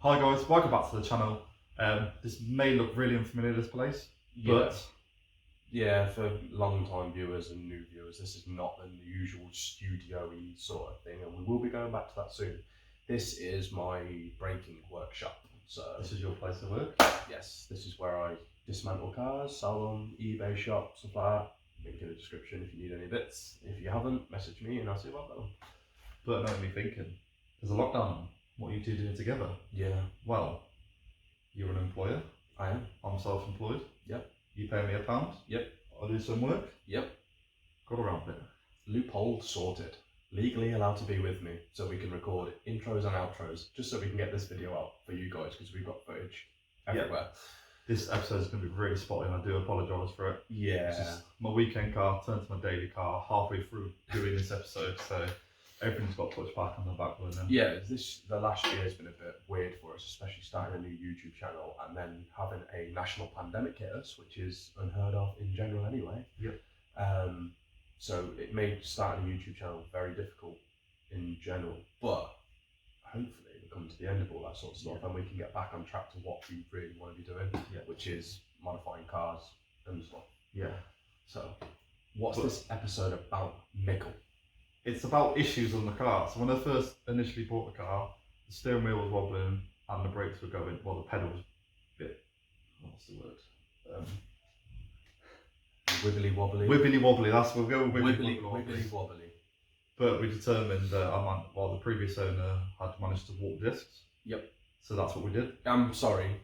Hi guys, welcome back to the channel. This may look really unfamiliar, this place, but yeah, for long-time viewers and new viewers, this is not the usual studio-y sort of thing, and we will be going back to that soon. This is my braking workshop. So this is your place of work? Yes, this is where I dismantle cars, sell them, eBay shop, stuff like that. Link in the description if you need any bits. If you haven't, message me and I'll see what I've got them. But it made me thinking, there's a lockdown on. What are you two doing together? Yeah. Well, you're an employer. I am. I'm self-employed. Yep. You pay me £1. Yep. I do some work. Yep. Got around it. Loophole sorted. Legally allowed to be with me so we can record intros and outros, just so we can get this video out for you guys, because we've got footage everywhere. Yep. This episode is going to be really spotty and I do apologise for it. Yeah. My weekend car turned to my daily car halfway through doing this episode, so everything's got pushed back on the back burner. Yeah, the last year has been a bit weird for us, especially starting a new YouTube channel and then having a national pandemic hit us, which is unheard of in general anyway. Yep. So it made starting a YouTube channel very difficult in general, but hopefully we come to the end of all that sort of stuff and we can get back on track to what we really want to be doing, which is modifying cars and stuff. Yeah. So what's this episode about, Mickle? It's about issues on the car. So when I first initially bought the car, the steering wheel was wobbling and the brakes were going, well, the pedal was a bit, what's the word? Wibbly wobbly. Wibbly wobbly, that's what we'll go with. Wibbly wobbly. But we determined that the previous owner had managed to warp discs. Yep. So that's what we did. I'm sorry,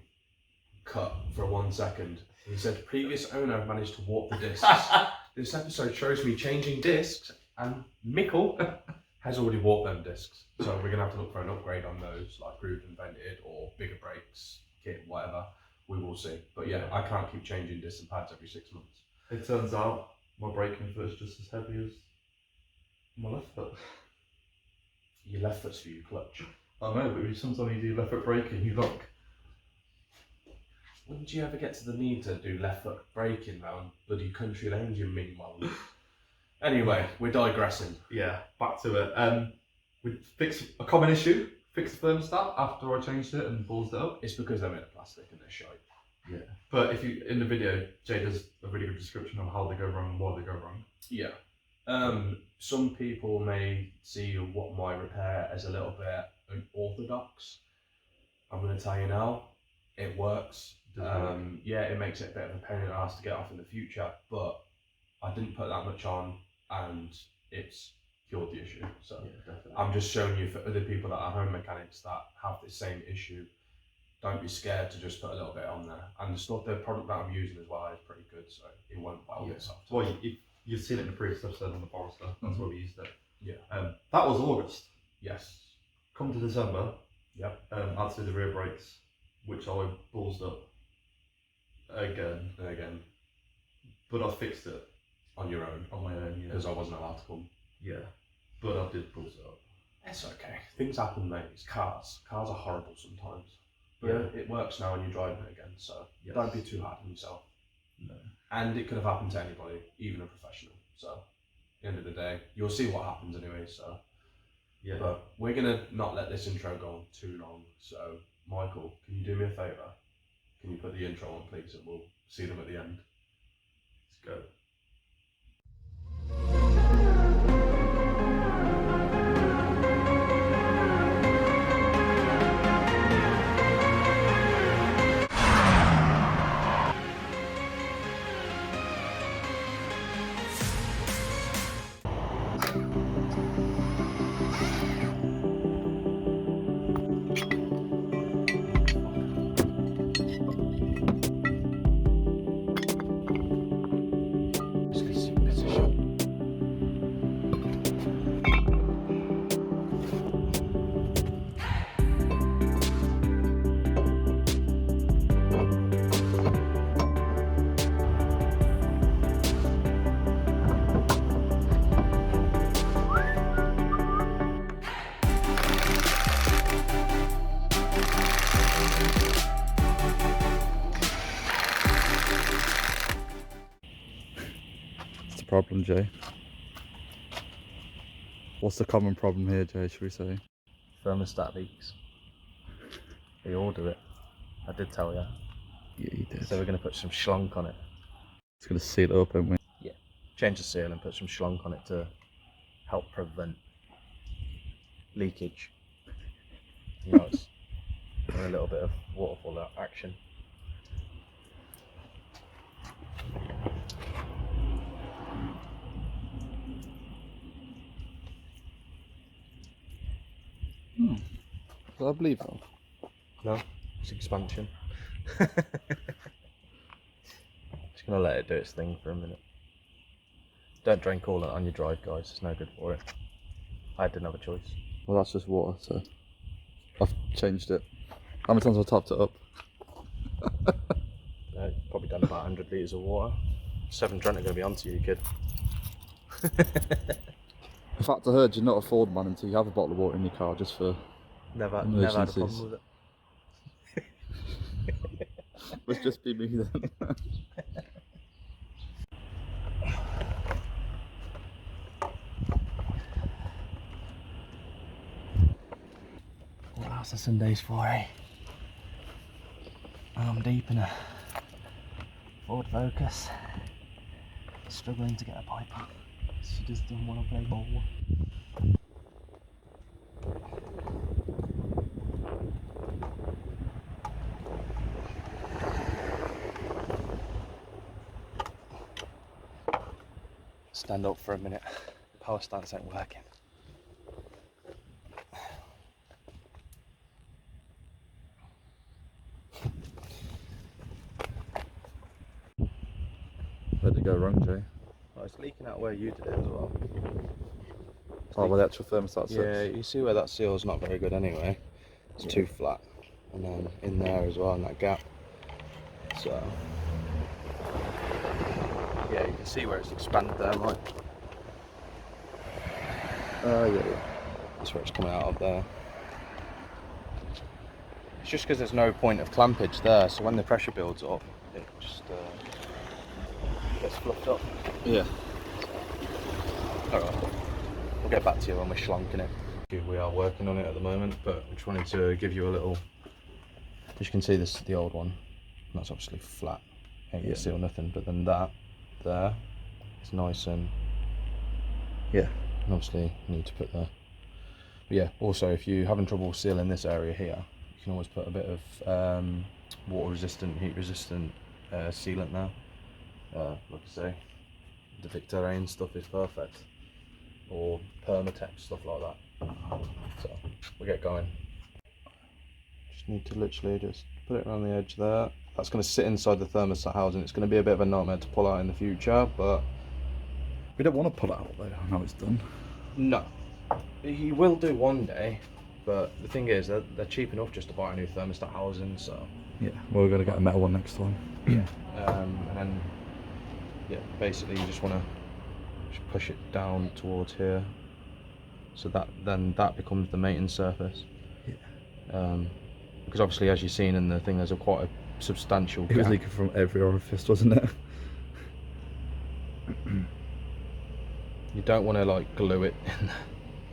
cut for 1 second. He said previous owner managed to warp the discs. This episode shows me changing discs, and Mickle has already warped them discs. So we're going to have to look for an upgrade on those, like grooved and vented or bigger brakes, kit, whatever. We will see. But yeah, I can't keep changing discs and pads every 6 months. It turns out my braking foot is just as heavy as my left foot. Your left foot's for your clutch. I know, but sometimes you do left foot braking, you look. Wouldn't you ever get to the need to do left foot braking round bloody country lanes, you meanwhile? Anyway, we're digressing. Yeah, back to it. We fixed a common issue, fixed the thermostat after I changed it and ballsed it up. It's because they're made of plastic and they're shite. Yeah. But if you, in the video, Jay does a really good description of how they go wrong and why they go wrong. Yeah. Some people may see what my repair as a little bit unorthodox. I'm going to tell you now, it works. Yeah, it makes it a bit of a pain in the ass to get off in the future, but I didn't put that much on and it's cured the issue. So yeah, I'm just showing you for other people that are home mechanics that have the same issue. Don't be scared to just put a little bit on there. And the product that I'm using as well is pretty good, so it won't wild itself. Well, you've seen it in the previous episode on the Forester. That's where we used it. Yeah. That was August. Yes. Come to December. Yep. I had to do the rear brakes, which I ballsed up again. But I fixed it. On your own? On my own, yeah. Because I wasn't allowed to come. Yeah. But I did balls it up. It's okay. Things happen, mate. It's cars. Cars are horrible sometimes. But yeah, it works now and you're driving it again, so don't be too hard on yourself. No. And it could have happened to anybody, even a professional. So, at the end of the day, you'll see what happens anyway, so. Yeah. But we're going to not let this intro go on too long. So, Michael, can you do me a favour? Can you put the intro on, please, and we'll see them at the end. Let's go. Problem, Jay? What's the common problem here, Jay, should we say? Thermostat leaks. We ordered it. I did tell you. Yeah, you did. So we're going to put some schlonk on it. It's going to seal it up, aren't we? Yeah. Change the seal and put some schlonk on it to help prevent leakage. You know, it's a little bit of waterfall action. Well, I believe so. No, it's expansion. Just gonna let it do its thing for a minute. Don't drink all that on your drive, guys. It's no good for it. I didn't have a choice. Well, that's just water, so I've changed it. How many times have I topped it up? Probably done about 100 litres of water. 7 Trent are going to be onto you, kid. In fact, I heard you're not a Ford man until you have a bottle of water in your car just for Never had a emergencies. problem with it. Must just be me then. What else are Sundays for, eh? I'm deep in a Ford Focus. Struggling to get a pipe on. She just doesn't want to play ball. Stand up for a minute. Power stance ain't working. Where'd it go wrong, Jay? Oh, it's leaking out where you did it as well. Oh, well, the actual thermostat sits. Yeah, you see where that seal's not very good anyway. It's too flat. And then in there as well, in that gap. So, yeah, you can see where it's expanded there, right? Yeah. That's where it's coming out of there. It's just because there's no point of clampage there, so when the pressure builds up, it just gets fluffed up. Yeah. Alright, we'll get back to you when we're schlonking it. We are working on it at the moment, but I just wanted to give you a little. As you can see, this is the old one. That's obviously flat, ain't gonna seal nothing. But then that there is nice and and obviously you need to put there. But yeah, also if you're having trouble sealing this area here, you can always put a bit of water resistant, heat resistant sealant now. Like I say, the Victorian stuff is perfect, or Permatex, stuff like that. So we'll get going. Just need to literally just put it around the edge there. That's going to sit inside the thermostat housing. It's going to be a bit of a nightmare to pull out in the future, but We don't want to pull out though, now it's done. no, you will do one day. But the thing is, they're cheap enough just to buy a new thermostat housing. So Yeah, well, we're going to get a metal one next time. and then basically you just want to push it down towards here, so that becomes the maintenance surface. Because obviously, as you've seen in the thing, there's quite a substantial It was gap. leaking from every orifice, wasn't it? You don't want to like glue it in there.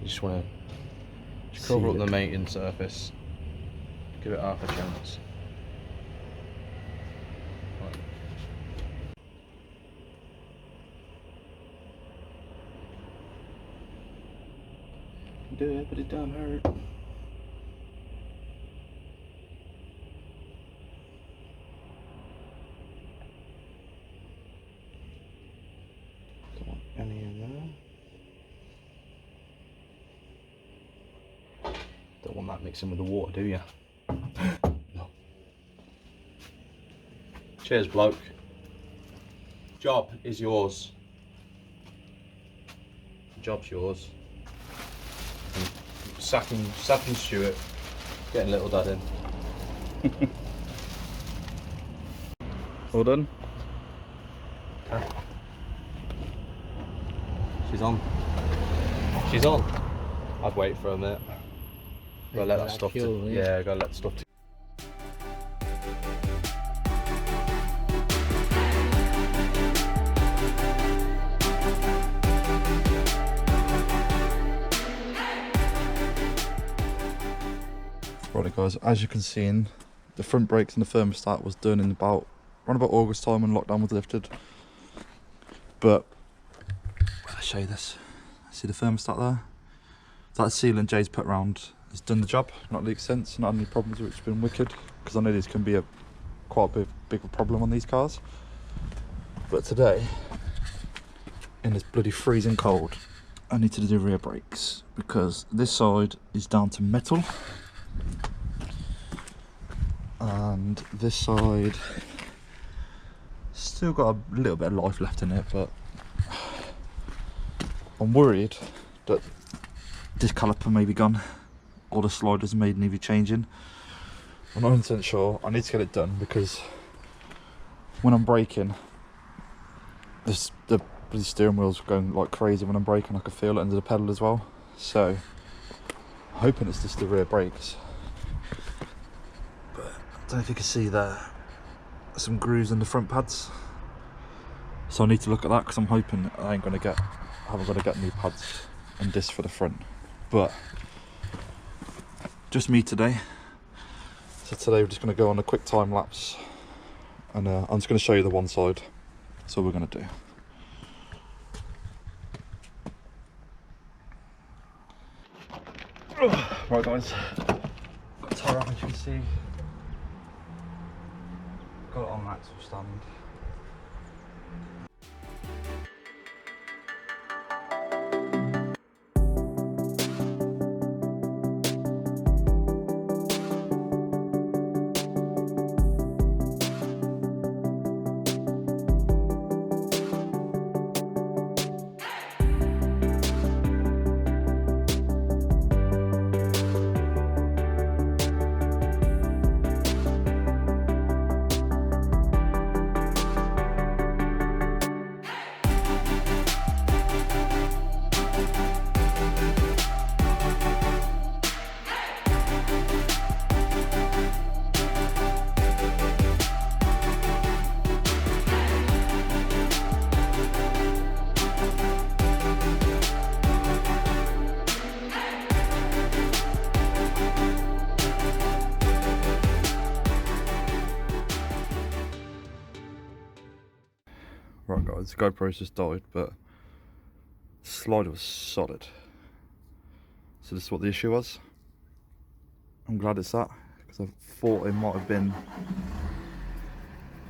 You just want to cover up the maintenance surface, give it half a chance. Right. You can do it, but it don't hurt. Don't want any in there. Don't want that mixing with the water, do you? No. Cheers, bloke. Job is yours. The job's yours. And sacking Stuart, getting little dad in. All done? She's on. She's on. I'd wait for a minute. Gotta let that stuff gotta let the stuff Rolling. Right guys, as you can see, the front brakes and the thermostat was done in around about August time when lockdown was lifted. But I'll show you this. See the thermostat there? That sealant Jay's put around has done the job, not leaked since, not had any problems, which has been wicked, because I know this can be quite a big problem on these cars. But today, in this bloody freezing cold, I need to do rear brakes because this side is down to metal and this side still got a little bit of life left in it, but I'm worried that this caliper may be gone or the sliders may need to be changing. I'm not 100% sure. I need to get it done because when I'm braking, the steering wheel's going like crazy when I'm braking. I can feel it under the pedal as well. So I'm hoping it's just the rear brakes. But I don't know if you can see there, some grooves in the front pads. So I need to look at that because I'm hoping I haven't got to get new pads and discs for the front. But just me today. So today we're just going to go on a quick time lapse, and I'm just going to show you the one side. That's all we're going to do. Right guys, got a tyre up as you can see. Got it on an axle stand. Right guys, the GoPro's just died, but the slider was solid. So this is what the issue was. I'm glad it's that, because I thought it might have been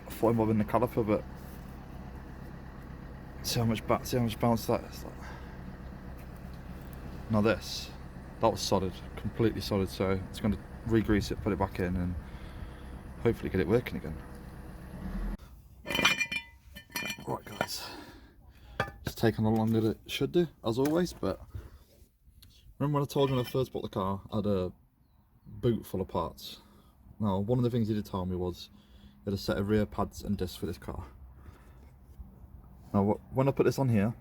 the caliper, but see how much bounce that is. Now that was solid, completely solid, so it's going to re-grease it, put it back in, and hopefully get it working again. Right guys, it's taken longer than it should do, as always, but remember when I told you when I first bought the car, I had a boot full of parts. Now, one of the things he did tell me was he had a set of rear pads and discs for this car. Now, when I put this on here,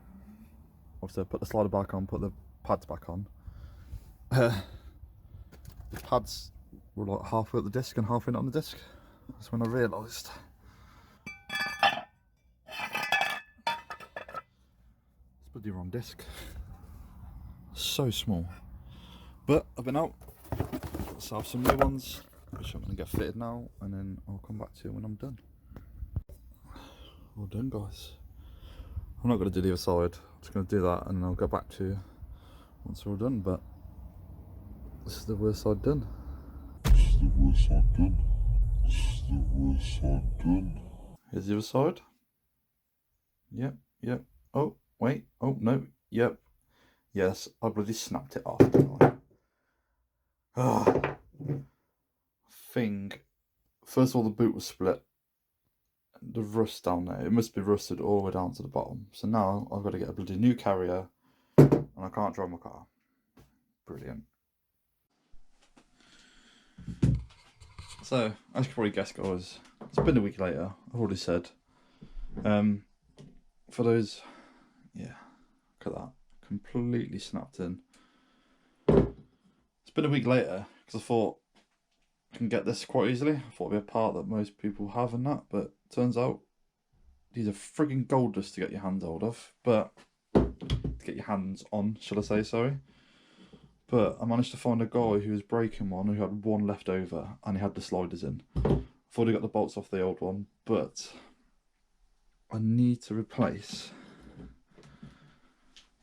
obviously I put the slider back on, put the pads back on, the pads were like halfway up the disc and halfway not on the disc. That's when I realised. Bloody wrong disc. So small. But I've been out, so I have some new ones which I'm going to get fitted now, and then I'll come back to you when I'm done. All done guys. I'm not going to do the other side, I'm just going to do that and then I'll get back to you once we're all done, but this is the worst side done. This is the worst side done. This is the worst side done. Here's the other side. Yep. Oh, wait. Oh, no. Yep. Yes, I bloody snapped it off, didn't I? First of all, the boot was split. The rust down there, it must be rusted all the way down to the bottom. So now I've got to get a bloody new carrier and I can't drive my car. Brilliant. So, as you can probably guess guys, it's been a week later, I've already said. For those, yeah, look at that, completely snapped in. It's been a week later because I thought I can get this quite easily. I thought it'd be a part that most people have and that, but turns out these are frigging gold dust to get your hands hold of, but to get your hands on, shall I say, sorry. But I managed to find a guy who was breaking one who had one left over and he had the sliders in. Thought he got the bolts off the old one, but I need to replace,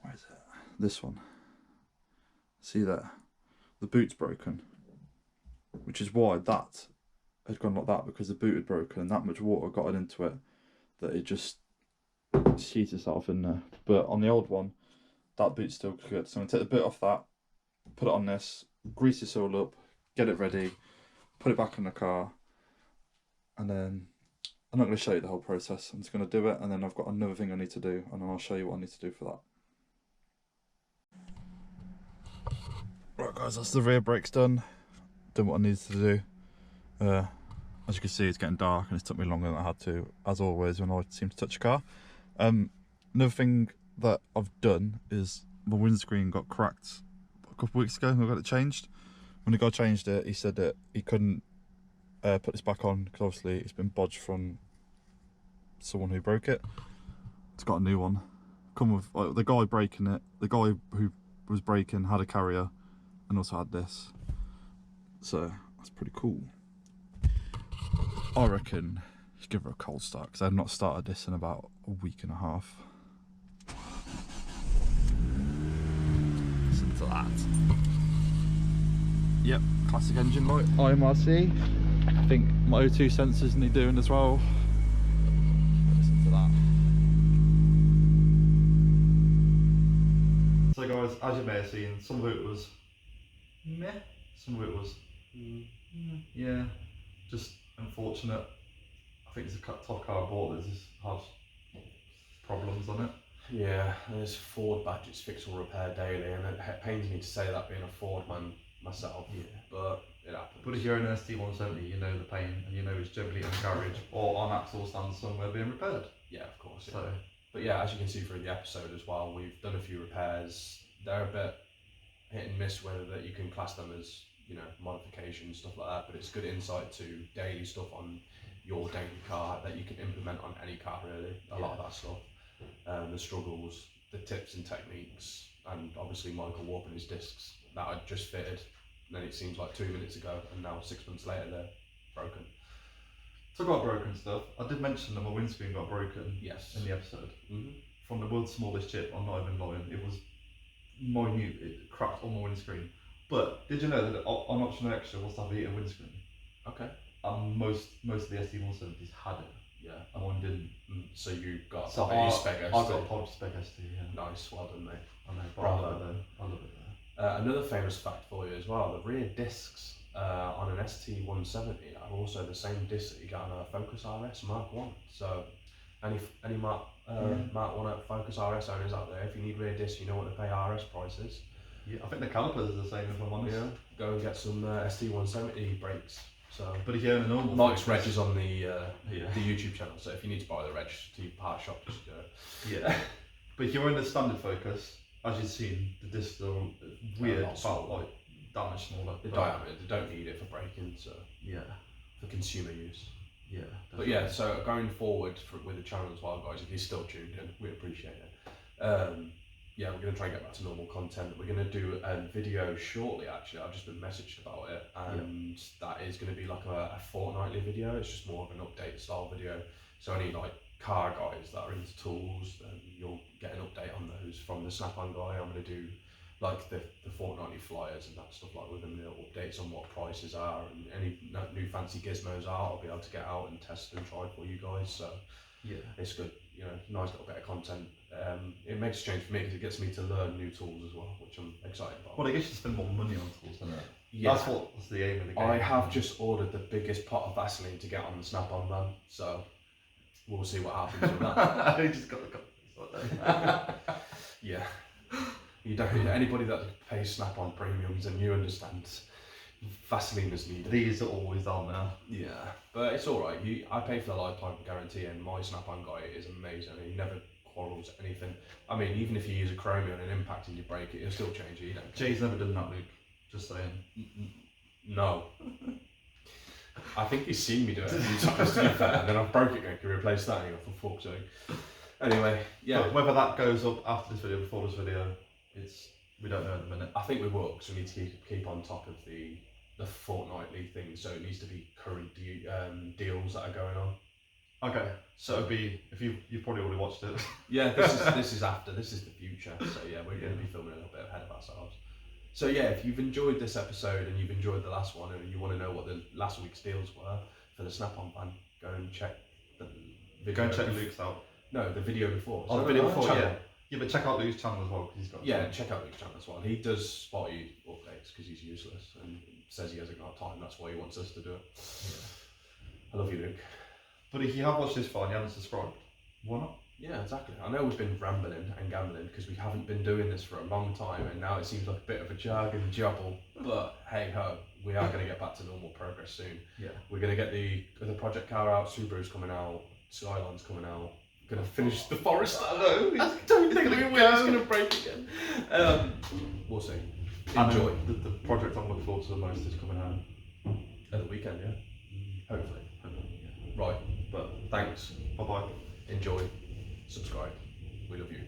where is it? This one. See there? The boot's broken, which is why that had gone like that, because the boot had broken and that much water got into it that it just sheets itself in there. But on the old one, that boot's still good. So I'm going to take the boot off that, put it on this, grease this all up, get it ready, put it back in the car, and then I'm not going to show you the whole process. I'm just going to do it, and then I've got another thing I need to do, and then I'll show you what I need to do for that. Right guys, that's the rear brakes done. Done what I needed to do. As you can see, it's getting dark and it's took me longer than I had to, as always when I seem to touch a car. Another thing that I've done is my windscreen got cracked a couple of weeks ago and I got it changed. When the guy changed it, he said that he couldn't put this back on because obviously it's been bodged from someone who broke it. It's got a new one. Come with the guy breaking it. The guy who was breaking had a carrier and also had this. So that's pretty cool. I reckon just give her a cold start because I've not started this in about a week and a half. Listen to that. Yep, classic engine light, IMRC. I think my O2 sensors need doing as well. Listen to that. So guys, as you may have seen, some of it was meh, some of it was yeah, just unfortunate. I think it's a tough car I bought that just has problems on it. Yeah, there's Ford badges fix or repair daily, and it pains me to say that being a Ford man myself. Yeah, but it happens. But if you're in an ST170, you know the pain, and you know it's generally in the garage or on axle stand somewhere being repaired. Yeah, of course. Yeah. So, but yeah, as you can see through the episode as well, we've done a few repairs. They're a bit hit and miss whether that you can class them as, you know, modifications, stuff like that. But it's good insight to daily stuff on your daily car that you can implement on any car really. A lot of that stuff. The struggles, the tips and techniques, and obviously Michael warping his discs that I just fitted. And then it seems like 2 minutes ago, and now 6 months later they're broken. talk about broken stuff. I did mention that my windscreen got broken. Yes. In the episode. From the world's smallest chip, I'm not even lying. It was minute. It cracked on my windscreen. But did you know that on optional extra was to have a heated windscreen? Okay. And most of the ST170s had it. Yeah. And one didn't. So you got So a spec I got a pod spec ST, yeah. Nice, well done, mate. I know, but Bravo. I love it though. I love it though. Another famous fact for you as well, the rear discs on an ST170 are also the same discs that you get on a Focus RS Mark 1. So any Mark 1 Focus RS owners out there, if you need rear discs, you know what to pay RS prices. Yeah, I think the calipers are the same if I'm honest. Yeah, go and get some ST170 brakes. So, but if you own a normal Mike's reg is on the yeah. the YouTube channel, so if you need to buy the reg to your part shop, just do it. Yeah. But if you're in the standard Focus, as you've seen, the discs are weird, about like that much smaller. The diameter, they don't need it for braking, so yeah, for consumer use. Yeah. But yeah, so going forward with the channel as well, guys, if you're still tuned in, we appreciate it. Yeah, we're going to try and get back to normal content. We're going to do a video shortly, actually. I've just been messaged about it, and that is going to be like a fortnightly video. It's just more of an update style video. So any like car guys that are into tools, then you'll get an update on those from the Snap-on guy. I'm going to do like the fortnightly flyers and that stuff, like with them, updates on what prices are and any new fancy gizmos are. I'll be able to get out and test and try for you guys. So yeah, it's good. You know, nice little bit of content. It makes a change for me because it gets me to learn new tools as well, which I'm excited about. Well, I guess you spend more money on tools, doesn't it? Yeah. That's the aim of the game. I have just ordered the biggest pot of Vaseline to get on the Snap-on van, so we'll see what happens with that. I just got the Yeah. You don't. Anybody that pays Snap-on premiums, and you understand, Vaseline is needed. These are always on now. Yeah, but it's all right. I pay for the lifetime guarantee, and my Snap-on guy is amazing. He never quarrels anything. I mean, even if you use a chromium and impact and you break it, it'll still change it. You don't. Jay's never done that, Luke. Just saying. No. I think he's seen me do it a few times, to be fair, and then I've broke it going to replace that anyway, for fuck's sake. Anyway, yeah. But whether that goes up after this video, before this video, it's We don't know at the minute. I think we will, because we need to keep on top of the fortnightly things. So it needs to be current deals that are going on. Okay, so it'll be, if you've probably already watched it. Yeah, this is after. This is the future. So yeah, we're going to be filming a little bit ahead of ourselves. So yeah, if you've enjoyed this episode and you've enjoyed the last one, and you want to know what the last week's deals were for the Snap-on fan, go and check the video. Go and check Luke's out. No, the video before. Oh, the video before, yeah. Yeah, but check out Luke's channel as well, because he's got. Yeah, check out Luke's channel as well. He does spotty updates because he's useless and says he hasn't got time. That's why he wants us to do it. Yeah. I love you, Luke. But if you have watched this far and you haven't subscribed, why not? Yeah, exactly. I know we've been rambling and gambling because we haven't been doing this for a long time, and now it seems like a bit of a jargon jobble. But hey ho, we are going to get back to normal progress soon. Yeah. We're going to get the project car out, Subaru's coming out, Skyline's coming out. Going to finish the Forester. I don't think we will. It's going to break again. We'll see. Enjoy. The project I'm looking forward to the most is coming out at the weekend, yeah. Hopefully. Yeah. Right. But thanks. Bye bye. Enjoy. Subscribe. We love you.